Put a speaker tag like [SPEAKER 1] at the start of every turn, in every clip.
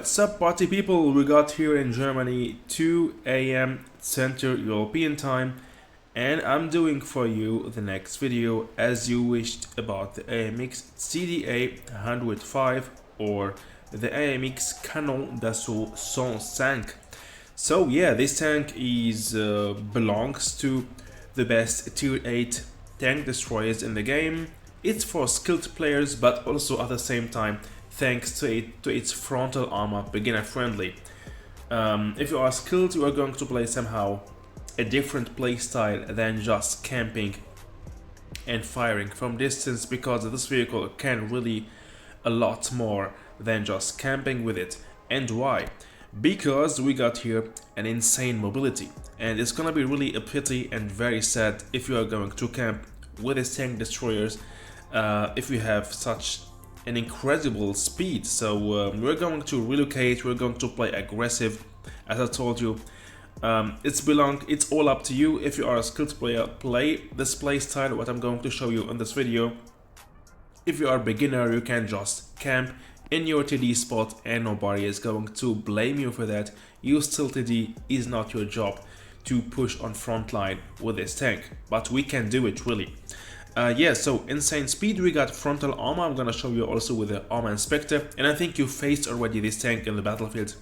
[SPEAKER 1] What's up, party people? We got here in Germany 2 a.m. Central European time, and I'm doing for you the next video as you wished about the AMX CDA 105 or the AMX Canon d'Assaut 105. So yeah, this tank is belongs to the best tier 8 tank destroyers in the game. It's for skilled players, but also at the same time thanks to its frontal armor, beginner friendly. If you are skilled, you are going to play somehow a different playstyle than just camping and firing from distance, because this vehicle can really a lot more than just camping with it. And why? Because we got here an insane mobility, and it's gonna be really a pity and very sad if you are going to camp with these tank destroyers if you have such an incredible speed. So we're going to relocate, we're going to play aggressive. As I told you, it's all up to you. If you are a skilled player, play this play style what I'm going to show you in this video. If you are a beginner, you can just camp in your TD spot and nobody is going to blame you for that. You still TD, is not your job to push on front line with this tank, but we can do it really. Yeah, so insane speed, we got frontal armor. I'm gonna show you also with the armor inspector, and I think you faced already this tank in the battlefield,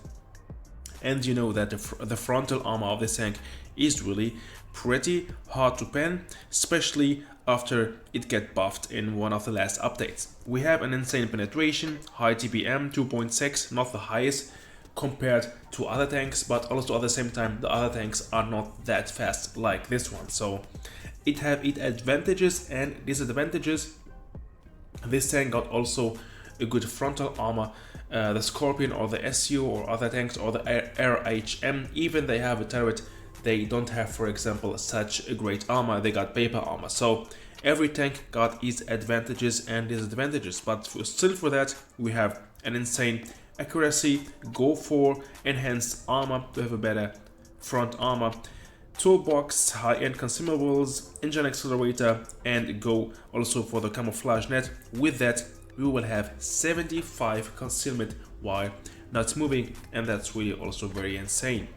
[SPEAKER 1] and you know that the frontal armor of this tank is really pretty hard to pen, especially after it get buffed in one of the last updates. We have an insane penetration, high TPM 2.6, not the highest compared to other tanks, but also at the same time the other tanks are not that fast like this one. So it have its advantages and disadvantages. This tank got also a good frontal armor. The Scorpion or the SU or other tanks or the RHM, even they have a turret, they don't have, for example, such a great armor. They got paper armor. So every tank got its advantages and disadvantages, but still for that we have an insane accuracy, go for enhanced armor to have a better front armor, toolbox, high-end consumables, engine accelerator, and go also for the camouflage net. With that we will have 75 concealment while not moving, and that's really also very insane.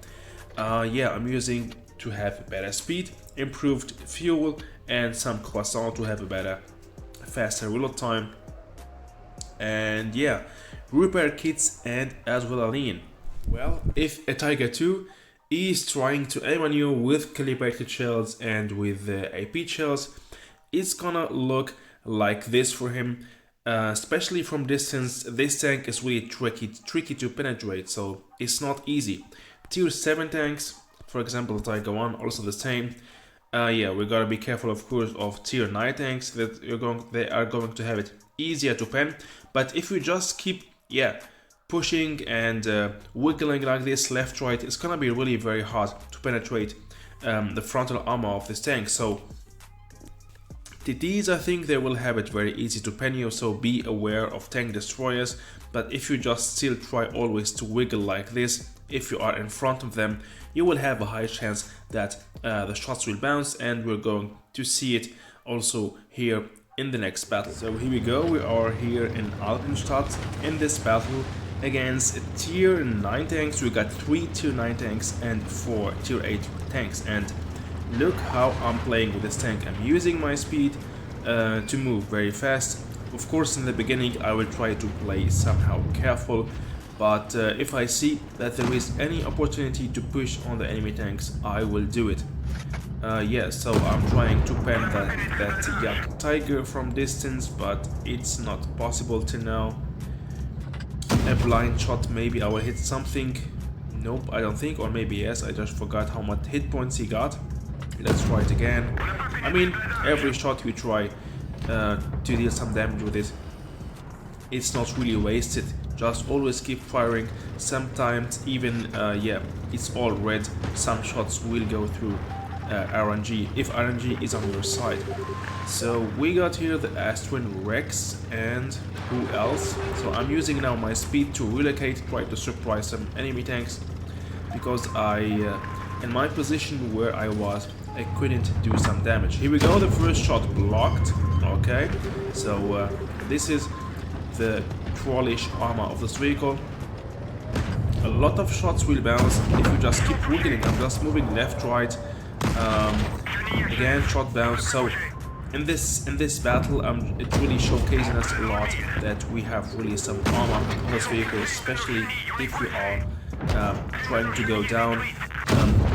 [SPEAKER 1] Yeah, I'm using to have better speed, improved fuel, and some croissant to have a better, faster reload time. And yeah, repair kits and as well a lean. Well, if a Tiger 2 is trying to aim on you with calibrated shells and with the AP shells, it's gonna look like this for him. Especially from distance, this tank is really tricky to penetrate, so it's not easy. Tier 7 tanks, for example Tiger 1, also the same. Yeah, we gotta be careful of course of tier 9 tanks that they are going to have it easier to pen. But if you just keep pushing and wiggling like this left right, it's gonna be really very hard to penetrate the frontal armor of this tank. So TTs, I think they will have it very easy to pen you, so be aware of tank destroyers. But if you just still try always to wiggle like this, if you are in front of them, you will have a high chance that the shots will bounce, and we're going to see it also here in the next battle. So here we go, we are here in Alpenstadt in this battle against tier 9 tanks. We got 3 tier 9 tanks and 4 tier 8 tanks, and look how I'm playing with this tank. I'm using my speed to move very fast. Of course in the beginning I will try to play somehow careful, but if I see that there is any opportunity to push on the enemy tanks, I will do it. Yeah, so I'm trying to pen that young Tiger from distance, but it's not possible to now. A blind shot, maybe I will hit something. Nope, I don't think, or maybe yes, I just forgot how much hit points he got. Let's try it again. I mean, every shot we try to deal some damage with it, it's not really wasted. Just always keep firing. Sometimes even yeah, it's all red, some shots will go through RNG if RNG is on your side. So we got here the Astron Rex, and who else? So I'm using now my speed to relocate, try to surprise some enemy tanks, because in my position where I was, I couldn't do some damage. Here we go, the first shot blocked. Okay, so this is the trollish armor of this vehicle. a lot of shots will bounce if you just keep wiggling. I'm just moving left, right, again shot bounce. So in this battle, it's really showcasing us a lot that we have really some armor on this vehicle, especially if you are trying to go down,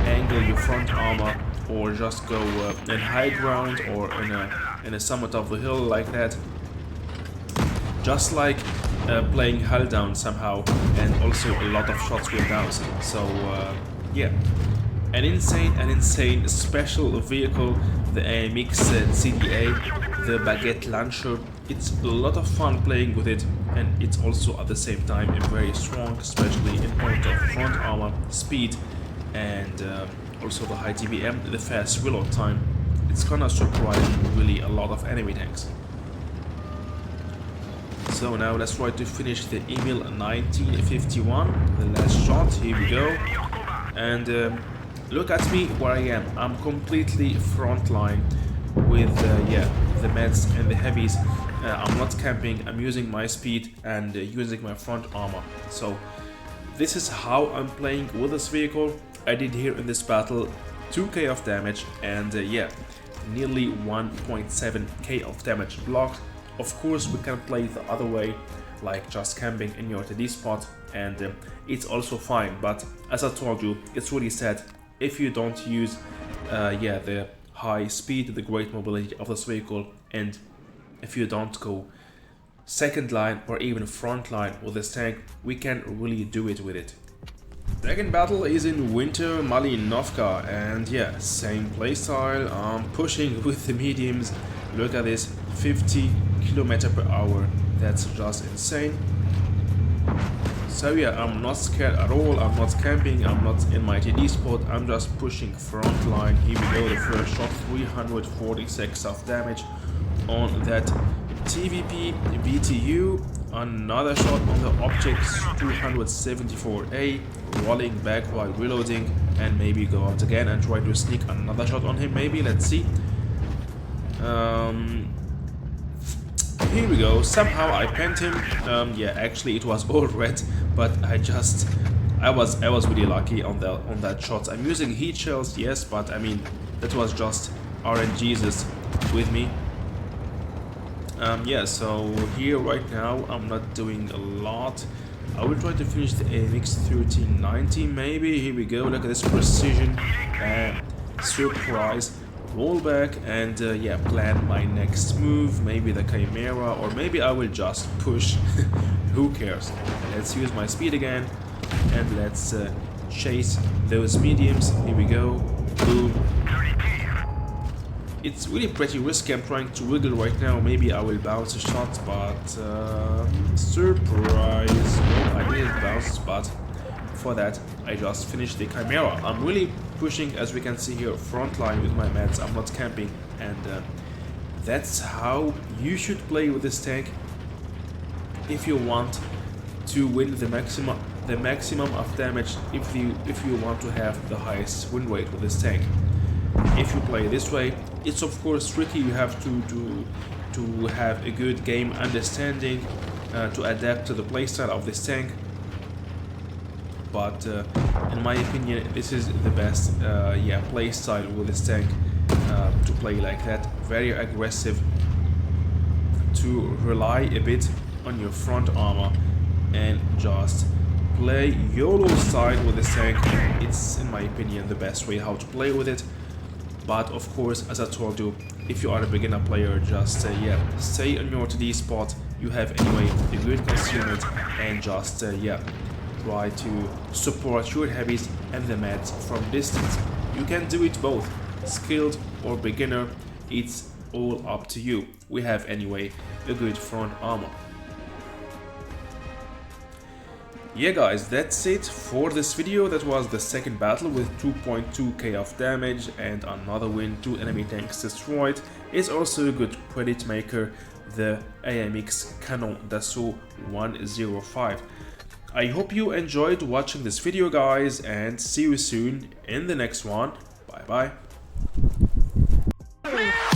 [SPEAKER 1] angle your front armor, or just go in high ground or in a summit of the hill like that. Just like playing hull down somehow, and also a lot of shots will bounce. So yeah, an insane special vehicle, the AMX CDA, the Baguette launcher. It's a lot of fun playing with it, and it's also at the same time very strong, especially in point of front armor, speed, and also the high TBM, the fast reload time. It's gonna surprise really a lot of enemy tanks. So now let's try to finish the Emil 1951, the last shot. Here we go. And look at me where I am. I'm completely frontline with yeah, the meds and the heavies. I'm not camping. I'm using my speed and using my front armor. So this is how I'm playing with this vehicle. I did here in this battle 2k of damage, and yeah, nearly 1.7k of damage blocked. Of course, we can play the other way, like just camping in your TD spot, and it's also fine. But as I told you, it's really sad if you don't use yeah, the high speed, the great mobility of this vehicle, and if you don't go second line or even front line with this tank, we can really do it with it. Second battle is in Winter Malinovka, and yeah, same playstyle. I'm pushing with the mediums. Look at this, 50 km/h. That's just insane. So yeah, I'm not scared at all. I'm not camping. I'm not in my TD spot. I'm just pushing front line. Here we go. The first shot, 346 of damage on that TVP BTU. Another shot on the objects, 274A, rolling back while reloading, and maybe go out again and try to sneak another shot on him. Maybe, let's see. Here we go. Somehow I penned him. Yeah, actually it was all red, but I was really lucky on that shot. I'm using heat shells, yes, but I mean that was just RNG's with me. Yeah, so here right now I'm not doing a lot. I will try to finish the AMX 1390 maybe. Here we go. Look at this precision, surprise. Roll back and yeah, plan my next move, maybe the Chimera, or maybe I will just push. Who cares? Let's use my speed again, and let's chase those mediums. Here we go. Boom. It's really pretty risky. I'm trying to wiggle right now. Maybe I will bounce a shot, but surprise. No, I didn't bounce, but for that I just finished the Chimera. I'm really pushing, as we can see here, front line with my meds. I'm not camping, and that's how you should play with this tank if you want to win the maximum of damage, if you want to have the highest win rate with this tank. If you play this way, it's of course tricky. You have to have a good game understanding to adapt to the playstyle of this tank. But in my opinion, this is the best yeah, play style with this tank, to play like that, very aggressive, to rely a bit on your front armor and just play YOLO style with this tank. It's, in my opinion, the best way how to play with it. But of course, as I told you, if you are a beginner player, just yeah, stay on your TD spot. You have anyway a good concealment, and just yeah, try to support your heavies and the meds from distance. You can do it both, skilled or beginner, it's all up to you. We have anyway a good front armor. Yeah guys, that's it for this video. That was the second battle with 2.2k of damage and another win, 2 enemy tanks destroyed. It's also a good credit maker, the AMX Canon Dassault 105. I hope you enjoyed watching this video guys, and see you soon in the next one. Bye bye.